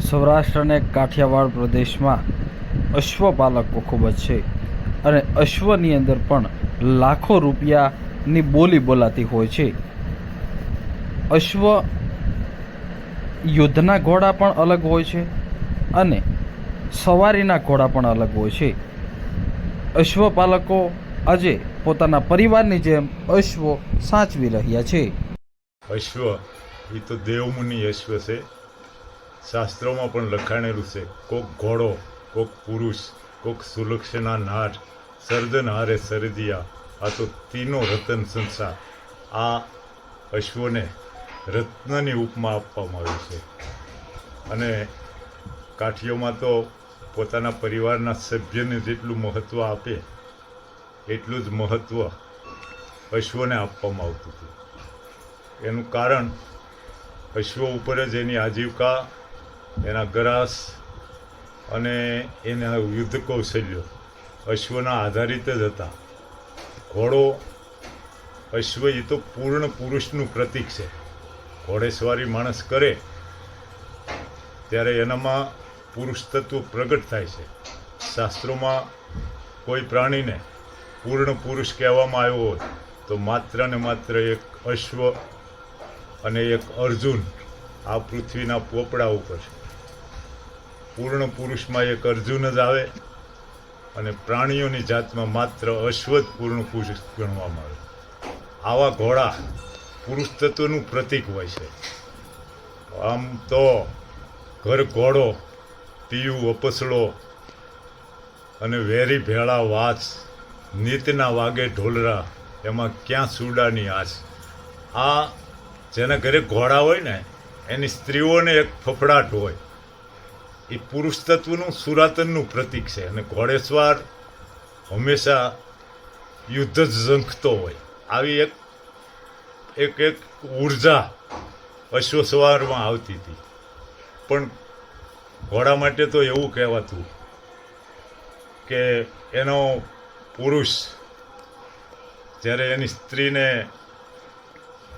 સૌરાષ્ટ્ર અને કાઠિયાવાડ પ્રદેશમાં અશ્વપાલકો ખૂબ જ છે અને અશ્વની અંદર પણ લાખો રૂપિયાની બોલી બોલાતી હોય છે. અશ્વ યુદ્ધના ઘોડા પણ અલગ હોય છે અને સવારીના ઘોડા પણ અલગ હોય છે. અશ્વપાલકો આજે પોતાના પરિવારની જેમ અશ્વો સાચવી રહ્યા છે. અશ્વ એ તો દેવમુનિ અશ્વ છે. શાસ્ત્રોમાં પણ લખાણેલું છે, કોક ઘોડો, કોક પુરુષ, કોક સુલક્ષણા નાર, સર્જન હારે સરજિયા, આ તો તીનો રતન સંસાર. આ અશ્વને રત્નની ઉપમા આપવામાં આવી છે. અને કાઠીઓમાં તો પોતાના પરિવારના સભ્યને જેટલું મહત્ત્વ આપે એટલું જ મહત્ત્વ અશ્વને આપવામાં આવતું હતું. એનું કારણ અશ્વ ઉપર જ એની આજીવિકા, એના ગ્રાસ અને એના યુદ્ધ કૌશલ્યો અશ્વના આધારિત જ હતા. ઘોડો, અશ્વ એ તો પૂર્ણ પુરુષનું પ્રતીક છે. ઘોડેસવારી માણસ કરે ત્યારે એનામાં પુરુષ તત્વ પ્રગટ થાય છે. શાસ્ત્રોમાં કોઈ પ્રાણીને પૂર્ણ પુરુષ કહેવામાં આવ્યો હોય તો માત્ર ને માત્ર એક અશ્વ અને એક અર્જુન આ પૃથ્વીના પોપડા ઉપર. પૂર્ણ પુરુષમાં એક અર્જુન જ આવે અને પ્રાણીઓની જાતમાં માત્ર અશ્વ જ પૂર્ણ પુરુષ ગણવામાં આવે. આવા ઘોડા પુરુષ તત્વનું પ્રતીક હોય છે. આમ તો ઘર ઘોડો, પીયું અપસડો અને વેરી ભેળા વાસ, નીતના વાગે ઢોલરા, એમાં ક્યાં સુડાની આસ. આ જેના ઘરે ઘોડા હોય ને એની સ્ત્રીઓને એક ફફડાટ હોય, એ પુરુષ તત્વનું સુરાતનનું પ્રતીક છે. અને ઘોડેસવાર હંમેશા યુદ્ધ જ ઝંખતો હોય. આવી એક ઉર્જા અશ્વસવારમાં આવતી હતી. પણ ઘોડા માટે તો એવું કહેવાતું કે એનો પુરુષ જ્યારે એની સ્ત્રીને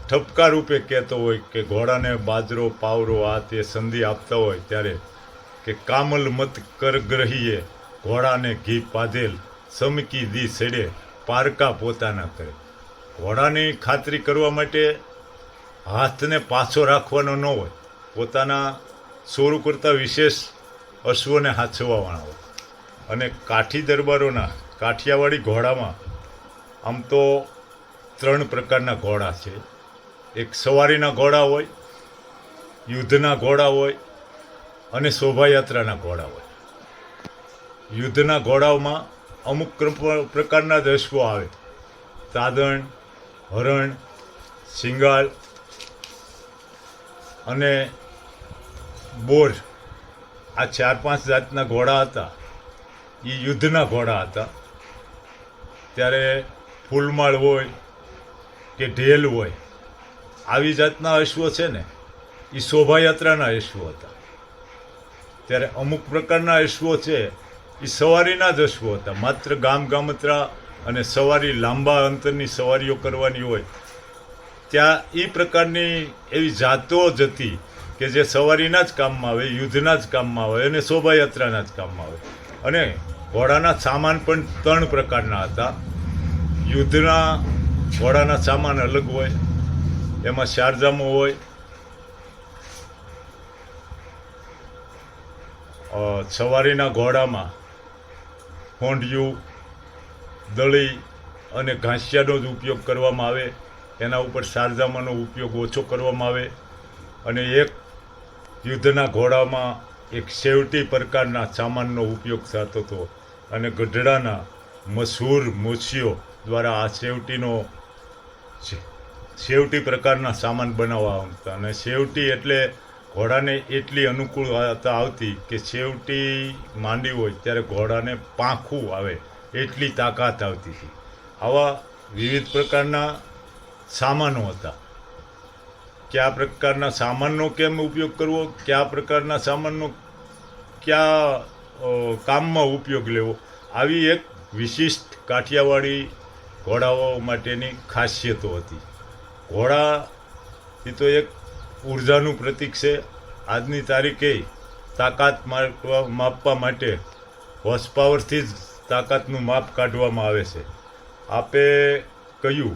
ઠપકા રૂપે કહેતો હોય કે ઘોડાને બાજરો, પાવરો, આ તે સંધિ આપતા હોય ત્યારે કે કામલ મત કર ગ્રહીએ, ઘોડાને ઘી પાધેલ, સમકી દી સડે, પારકા પોતાના કરે. ઘોડાની ખાતરી કરવા માટે હાથને પાછો રાખવાનો ન હોય, પોતાના સોરું કરતાં વિશેષ અશ્વને હાથસવાવાના હોય. અને કાઠી દરબારોના કાઠિયાવાડી ઘોડામાં આમ તો 3 પ્રકારના ઘોડા છે. એક સવારીના ઘોડા હોય, યુદ્ધના ઘોડા હોય અને શોભાયાત્રાના ઘોડા હોય. યુદ્ધના ઘોડાઓમાં અમુક પ્રકારના જ અશ્વો આવે. તાદણ, હરણ, સિંગાળ અને બોર, આ 4-5 જાતના ઘોડા હતા. એ યુદ્ધના ઘોડા હતા. ત્યારે ફૂલમાળ હોય કે ઢેલ હોય, આવી જાતના અશ્વો છે ને એ શોભાયાત્રાના અશ્વો હતા. ત્યારે અમુક પ્રકારના અશ્વો છે એ સવારીના જ અશ્વો હતા. માત્ર ગામત્રા અને સવારી, લાંબા અંતરની સવારીઓ કરવાની હોય ત્યાં એ પ્રકારની એવી જાતો જ હતી કે જે સવારીના જ કામમાં આવે, યુદ્ધના જ કામમાં આવે અને શોભાયાત્રાના જ કામમાં આવે. અને ઘોડાના સામાન પણ 3 પ્રકારના હતા. યુદ્ધના ઘોડાના સામાન અલગ હોય, એમાં શારજામો હોય, સવારીના ઘોડામાં હોંડિયું, દળી અને ઘાસિયાનો જ ઉપયોગ કરવામાં આવે. એના ઉપર શારજામાનો ઉપયોગ ઓછો કરવામાં આવે. અને એક યુદ્ધના ઘોડામાં એક સેવટી પ્રકારના સામાનનો ઉપયોગ થતો હતો. અને ગઢડાના મશહૂર મોચીઓ દ્વારા આ સેવટી પ્રકારના સામાન બનાવવા આવતા. અને સેવટી એટલે ઘોડાને એટલી અનુકૂળતા આવતી કે સેવટી માંડી હોય ત્યારે ઘોડાને પાંખું આવે એટલી તાકાત આવતી હતી. આવા વિવિધ પ્રકારના સામાનો હતા. કયા પ્રકારના સામાનનો કેમ ઉપયોગ કરવો, કયા પ્રકારના સામાનનો કયા કામમાં ઉપયોગ લેવો, આવી એક વિશિષ્ટ કાઠિયાવાડી ઘોડાઓ માટેની ખાસિયતો હતી. ઘોડા એ તો એક ઉર્જાનું પ્રતીક છે. આજની તારીખે તાકાત માપવા માટે હોર્સ પાવરથી જ તાકાતનું માપ કાઢવામાં આવે છે. આપે કહ્યું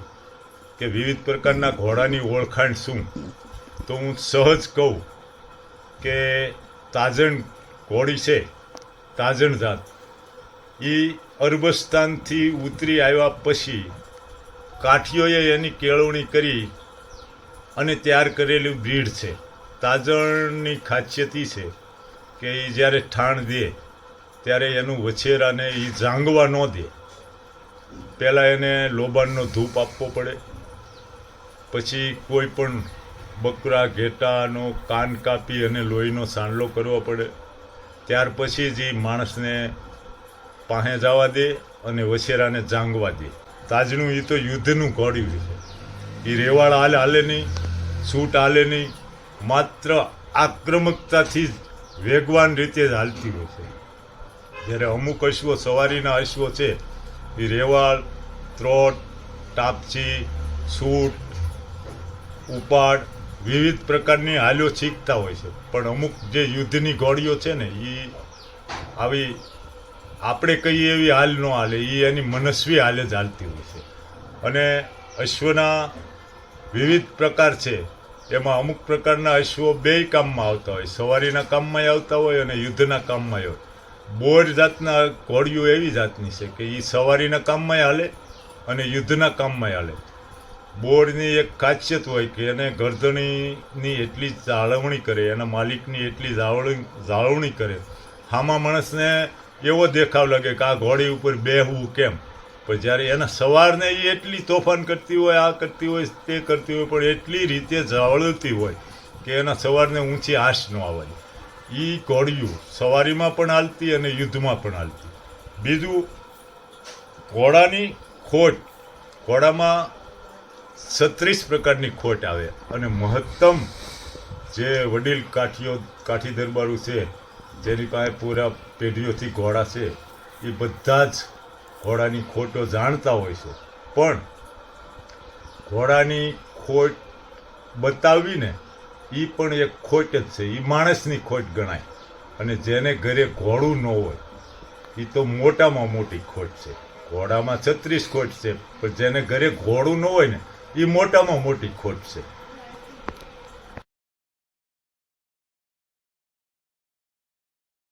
કે વિવિધ પ્રકારના ઘોડાની ઓળખાણ શું, તો હું સહજ કહું કે તાજણ ઘોડી છે, તાજણ જાત, એ અરબસ્તાનથી ઉતરી આવ્યા પછી કાઠીઓએ એની કેળવણી કરી અને તૈયાર કરેલી બ્રીડ છે. તાજણની ખાસિયત એ છે કે એ જ્યારે ઠાણ દે ત્યારે એનું વછેરાને એ જાંગવા ન દે. પહેલાં એને લોબાનનો ધૂપ આપવો પડે, પછી કોઈ પણ બકરા ઘેટાનો કાન કાપી અને લોહીનો સાંડલો કરવો પડે. ત્યાર પછી જ એ માણસને પાસે જવા દે અને વછેરાને જાંગવા દે. તાજણું એ તો યુદ્ધનું ઘોડ્યું છે. એ રેવાળ હાલે નહીં, છૂટ હાલે નહીં, માત્ર આક્રમકતાથી જ વેગવાન રીતે જ હાલતી હોય છે. જ્યારે અમુક અશ્વો, સવારીના અશ્વો છે, એ રેવાળ, ત્રોટ, ટાપચી, સૂટ, ઉપાડ વિવિધ પ્રકારની હાલ્યો શીખતા હોય છે. પણ અમુક જે યુદ્ધની ઘોડીઓ છે ને, એ આવી આપણે કહીએ એવી હાલ ન હાલે, એ એની મનસ્વી હાલે જ હાલતી હોય છે. અને અશ્વના વિવિધ પ્રકાર છે. એમાં અમુક પ્રકારના અશ્વો બેય કામમાં આવતા હોય, સવારીના કામમાં આવતા હોય અને યુદ્ધના કામમાં હોય. બોર જાતના ઘોડીઓ એવી જાતની છે કે એ સવારીના કામમાં હાલે અને યુદ્ધના કામમાં હાલે. બોરની એક ખાસિયત હોય કે એને ગરદણીની એટલી જાળવણી કરે, એના માલિકની એટલી જાળવણી કરે. હામાં માણસને એવો દેખાવ લાગે કે આ ઘોડી ઉપર બેહવું કેમ, પણ જ્યારે એના સવારને એ એટલી તોફાન કરતી હોય, આ કરતી હોય, તે કરતી હોય, પણ એટલી રીતે જાળવતી હોય કે એના સવારને ઊંચી આશ ન આવે. એ ઘોડિયું સવારીમાં પણ હાલતી અને યુદ્ધમાં પણ હાલતી. બીજું, ઘોડાની ખોટ. ઘોડામાં 36 પ્રકારની ખોટ આવે અને મહત્તમ જે વડીલ કાઠી દરબારો છે, જેની પાસે પૂરા પેઢીઓથી ઘોડા છે, એ બધા જ ઘોડાની ખોટો જાણતા હોય છે. પણ ઘોડાની ખોટ બતાવીને એ પણ એક ખોટ જ છે, એ માણસની ખોટ ગણાય. અને જેને ઘરે ઘોડું ન હોય એ તો મોટામાં મોટી ખોટ છે. ઘોડામાં 36 ખોટ છે, પણ જેને ઘરે ઘોડું ન હોય ને, એ મોટામાં મોટી ખોટ છે.